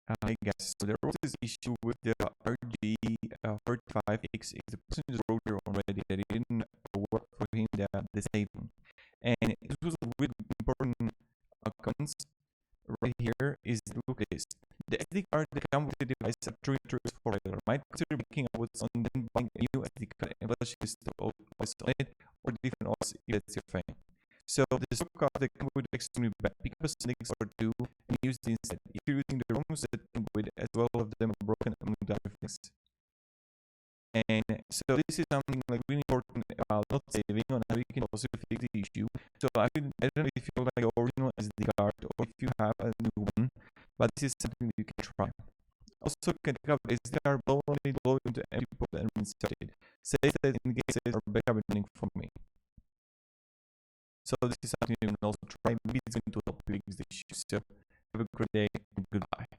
Hey guys, so there was this issue with the rg35xx. The person just wrote here already that it didn't work for him, the saving. And it was a really important comments right here is look at this. The SD card that comes with the device have three choices for either. Might consider making a what's on then buying a new SD card and flash this OS on it, or different OS if that's your thing. So the stock card that come with extremely bad. Pick up a Snix or two and use it instead. If you're using the ROMs that come with as well of them are broken among the other things. And so this is something like really important about not saving on how you can also fix the issue. So I don't know if you like the original SD card or if you have a new one, but this is something that you can try. Also, you can take up SD card blow into empty port and reinsert it. Save that in case it's backup for me. So this is something you can also try. Maybe it's going to help you fix the issue. So have a great day and goodbye.